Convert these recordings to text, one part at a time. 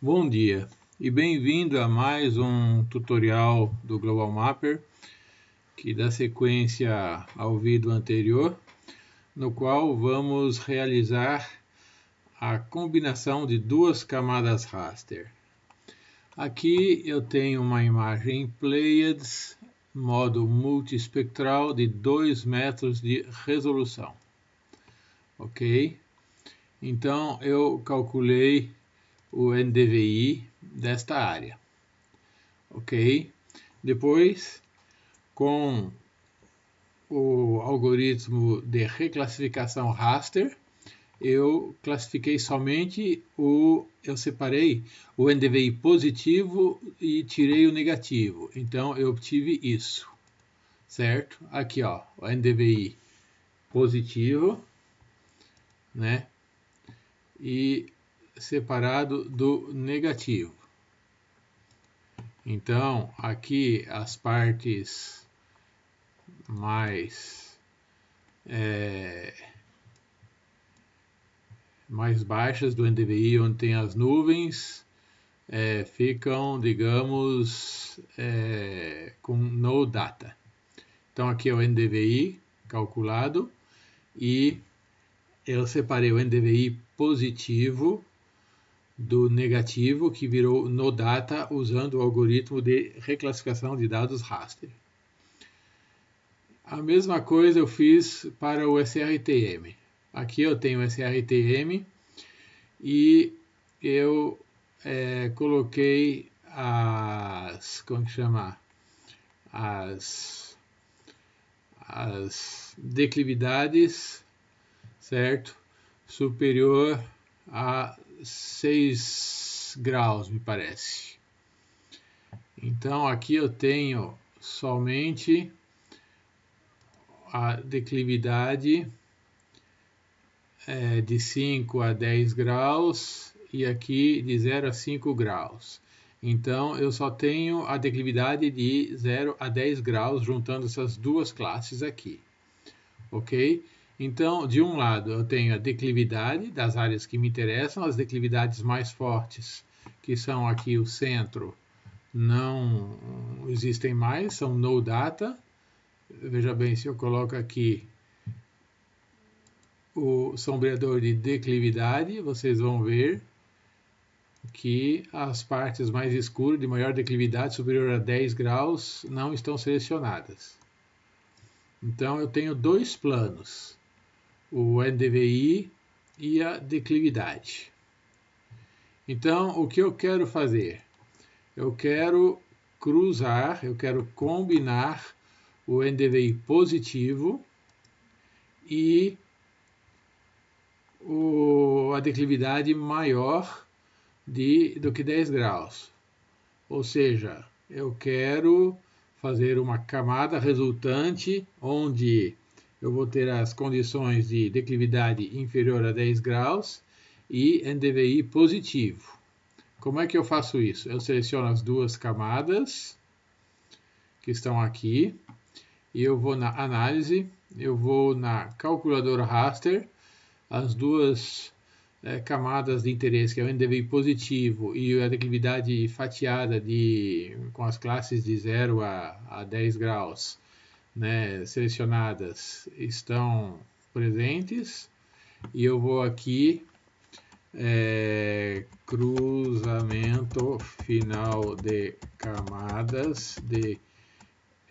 Bom dia e bem-vindo a mais um tutorial do Global Mapper, que dá sequência ao vídeo anterior, no qual vamos realizar a combinação de duas camadas raster. Aqui eu tenho uma imagem Pleiades, modo multiespectral de 2 metros de resolução. Ok? Então eu calculei o NDVI desta área. Ok? Depois, com o algoritmo de reclassificação raster, eu classifiquei somente eu separei o NDVI positivo e tirei o negativo. Então eu obtive isso, certo? Aqui, ó, o NDVI positivo, né? E separado do negativo. Então, aqui as partes mais baixas do NDVI, onde tem as nuvens, ficam, digamos, com no data. Então, aqui é o NDVI calculado e eu separei o NDVI positivo do negativo, que virou no data, usando o algoritmo de reclassificação de dados raster. A mesma coisa eu fiz para o SRTM. Aqui eu tenho o SRTM e eu coloquei as declividades, certo? Superior a 6 graus, me parece. Então aqui eu tenho somente a declividade de 5 a 10 graus e aqui de 0 a 5 graus. Então eu só tenho a declividade de 0 a 10 graus juntando essas duas classes aqui. Ok? Então, de um lado eu tenho a declividade das áreas que me interessam, as declividades mais fortes, que são aqui o centro, não existem mais, são no data. Veja bem, se eu coloco aqui o sombreador de declividade, vocês vão ver que as partes mais escuras, de maior declividade, superior a 10 graus, não estão selecionadas. Então eu tenho dois planos, o NDVI e a declividade. Então o que eu quero fazer? Eu quero cruzar, eu quero combinar o NDVI positivo e a declividade maior do que 10 graus. Ou seja, eu quero fazer uma camada resultante onde eu vou ter as condições de declividade inferior a 10 graus e NDVI positivo. Como é que eu faço isso? Eu seleciono as duas camadas que estão aqui e eu vou na análise, eu vou na calculadora raster, as duas camadas de interesse, que é o NDVI positivo e a declividade fatiada com as classes de 0 a 10 graus, né, selecionadas, estão presentes. E eu vou aqui, cruzamento final de camadas de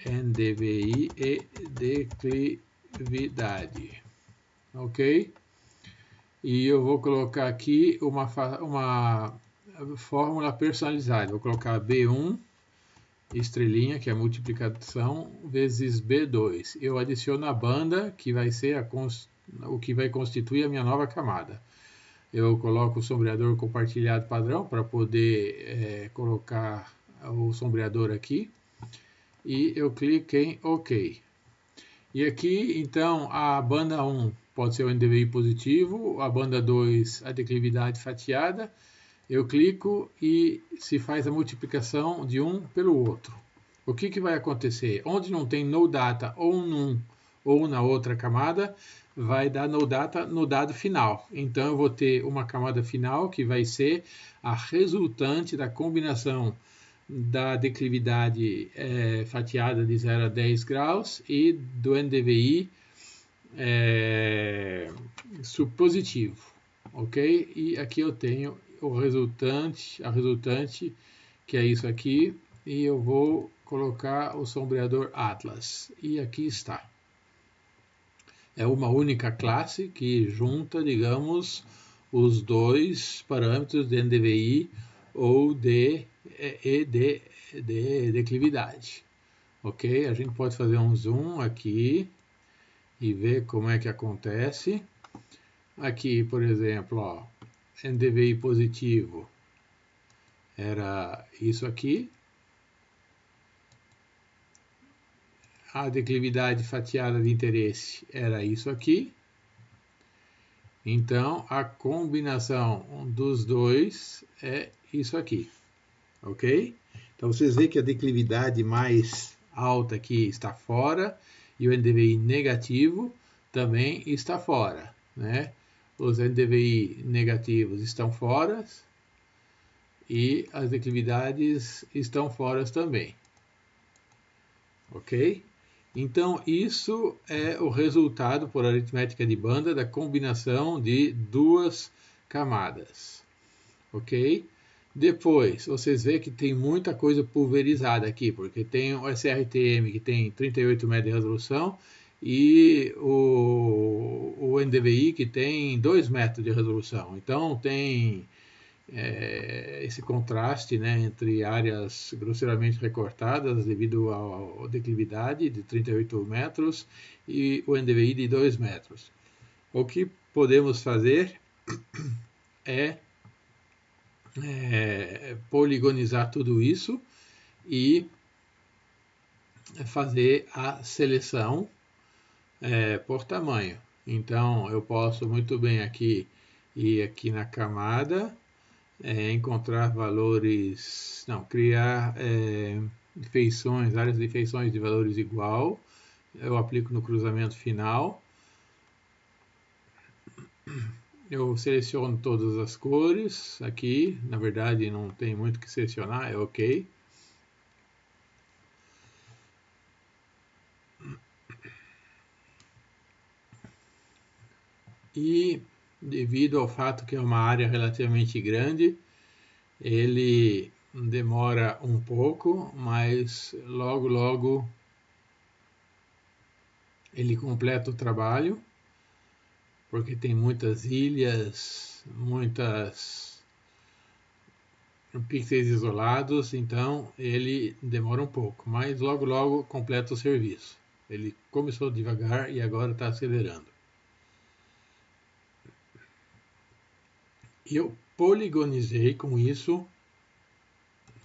NDVI e declividade. Ok? E eu vou colocar aqui uma fórmula personalizada. Vou colocar B1, estrelinha, que é a multiplicação, vezes B2. Eu adiciono a banda, que vai ser o que vai constituir a minha nova camada. Eu coloco o sombreador compartilhado padrão para poder colocar o sombreador aqui. E eu clico em OK. E aqui, então, a banda 1 pode ser o NDVI positivo, a banda 2 a declividade fatiada. Eu clico e se faz a multiplicação de um pelo outro. O que vai acontecer? Onde não tem no data ou num ou na outra camada, vai dar no dado final. Então eu vou ter uma camada final que vai ser a resultante da combinação da declividade fatiada de 0 a 10 graus e do NDVI positivo, ok? E aqui eu tenho a resultante, que é isso aqui, e eu vou colocar o sombreador Atlas, e aqui está. É uma única classe que junta, digamos, os dois parâmetros de NDVI ou de declividade. Ok? A gente pode fazer um zoom aqui e ver como é que acontece. Aqui, por exemplo, ó, NDVI positivo era isso aqui. A declividade fatiada de interesse era isso aqui. Então, a combinação dos dois é isso aqui, ok? Então, vocês veem que a declividade mais alta aqui está fora e o NDVI negativo também está fora, né? Os NDVI negativos estão fora e as declividades estão fora também, ok? Então, isso é o resultado por aritmética de banda da combinação de duas camadas, ok? Depois, vocês veem que tem muita coisa pulverizada aqui, porque tem o SRTM que tem 38 metros de resolução e o NDVI que tem 2 metros de resolução. Então, tem esse contraste, né, entre áreas grosseiramente recortadas devido à declividade de 38 metros e o NDVI de 2 metros. O que podemos fazer é poligonizar tudo isso e fazer a seleção por tamanho. Então, eu posso muito bem aqui ir aqui na camada, encontrar valores, não, criar feições, áreas de feições de valores igual, eu aplico no cruzamento final, eu seleciono todas as cores aqui, na verdade não tem muito o que selecionar, é ok. E devido ao fato que é uma área relativamente grande, ele demora um pouco, mas logo ele completa o trabalho, porque tem muitas ilhas, muitos pixels isolados, então ele demora um pouco, mas logo completa o serviço. Ele começou devagar e agora está acelerando. E eu poligonizei com isso,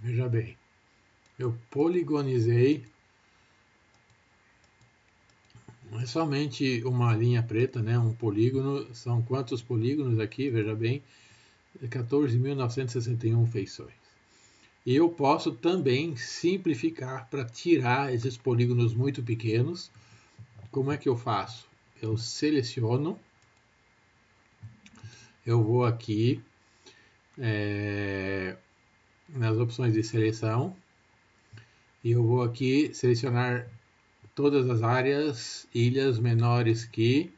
veja bem, eu poligonizei, não é somente uma linha preta, né? Um polígono, são quantos polígonos aqui, veja bem, 14.961 feições. E eu posso também simplificar para tirar esses polígonos muito pequenos. Como é que eu faço? Eu seleciono, eu vou aqui nas opções de seleção e eu vou aqui selecionar todas as áreas, ilhas menores que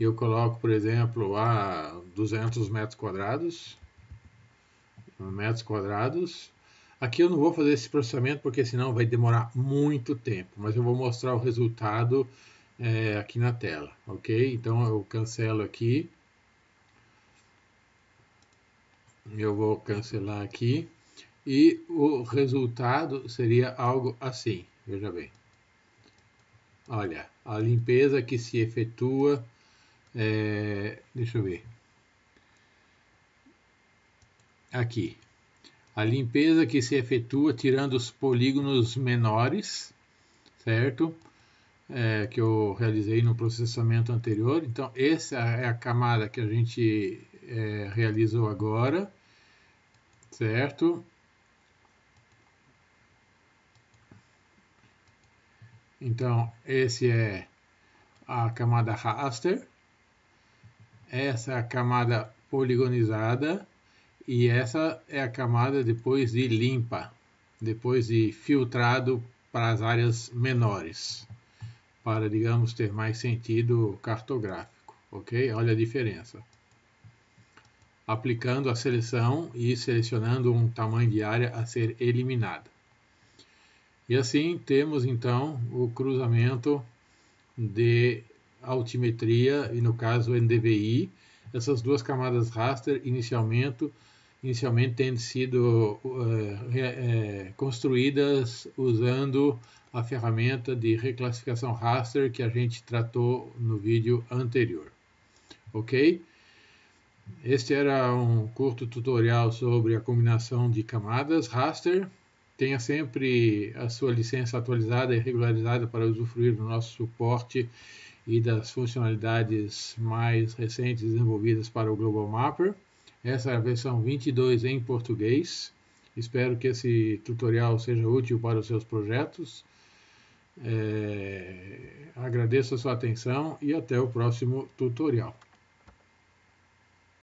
eu coloco, por exemplo, a 200 metros quadrados. Aqui eu não vou fazer esse processamento porque senão vai demorar muito tempo, mas eu vou mostrar o resultado aqui na tela, ok? Então eu cancelo aqui, eu vou cancelar aqui e o resultado seria algo assim, veja bem. Olha, a limpeza que se efetua, deixa eu ver, aqui. A limpeza que se efetua tirando os polígonos menores, certo? Que eu realizei no processamento anterior. Então, essa é a camada que a gente realizou agora, certo? Então, esse é a camada raster, essa é a camada poligonizada e essa é a camada depois de limpa, depois de filtrado para as áreas menores, para, digamos, ter mais sentido cartográfico, ok? Olha a diferença. Aplicando a seleção e selecionando um tamanho de área a ser eliminada. E assim temos então o cruzamento de altimetria e no caso NDVI, essas duas camadas raster inicialmente têm sido construídas usando a ferramenta de reclassificação raster que a gente tratou no vídeo anterior. Ok? Este era um curto tutorial sobre a combinação de camadas raster. Tenha sempre a sua licença atualizada e regularizada para usufruir do nosso suporte e das funcionalidades mais recentes desenvolvidas para o Global Mapper. Essa é a versão 22 em português. Espero que esse tutorial seja útil para os seus projetos. Agradeço a sua atenção e até o próximo tutorial.